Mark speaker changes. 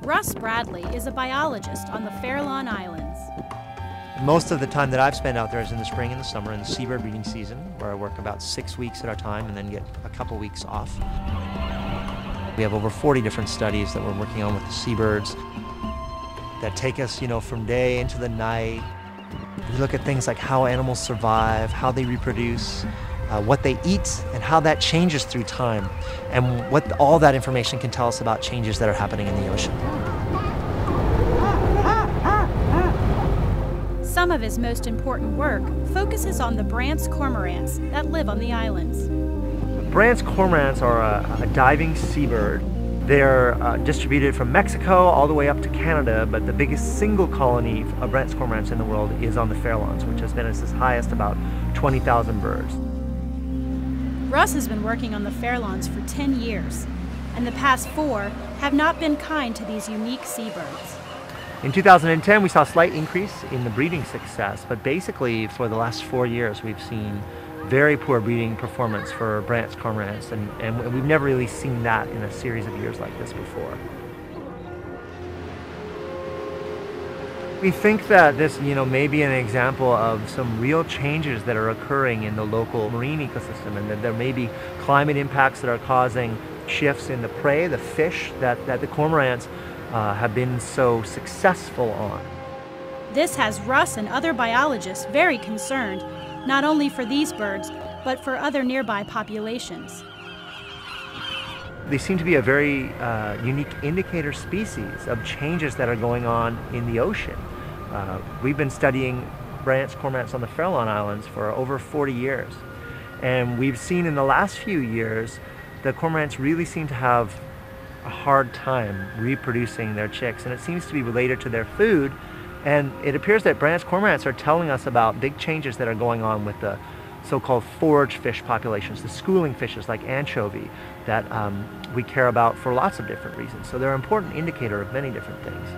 Speaker 1: Russ Bradley is a biologist on the Farallon Islands.
Speaker 2: Most of the time that I've spent out there is in the spring and the summer in the seabird breeding season, where I work about 6 weeks at a time and then get a couple weeks off. We have over 40 different studies that we're working on with the seabirds that take us, from day into the night. We look at things like how animals survive, how they reproduce, what they eat, and how that changes through time, and what all that information can tell us about changes that are happening in the ocean.
Speaker 1: Some of his most important work focuses on the Brandt's cormorants that live on the islands.
Speaker 2: Brandt's cormorants are a diving seabird. They're distributed from Mexico all the way up to Canada, but the biggest single colony of Brandt's cormorants in the world is on the Farallons, which has been as highest about 20,000 birds.
Speaker 1: Russ has been working on the Farallons for 10 years, and the past 4 have not been kind to these unique seabirds.
Speaker 2: In 2010, we saw a slight increase in the breeding success, but basically for the last 4 years, we've seen very poor breeding performance for Brandt's cormorants, and we've never really seen that in a series of years like this before. We think that this, may be an example of some real changes that are occurring in the local marine ecosystem, and that there may be climate impacts that are causing shifts in the prey, the fish that the cormorants have been so successful on.
Speaker 1: This has Russ and other biologists very concerned, not only for these birds, but for other nearby populations.
Speaker 2: They seem to be a very unique indicator species of changes that are going on in the ocean. We've been studying Brandt's cormorants on the Farallon Islands for over 40 years. And we've seen in the last few years, the cormorants really seem to have a hard time reproducing their chicks, and it seems to be related to their food. And it appears that Brandt's cormorants are telling us about big changes that are going on with the so-called forage fish populations, the schooling fishes like anchovy, that we care about for lots of different reasons. So they're an important indicator of many different things.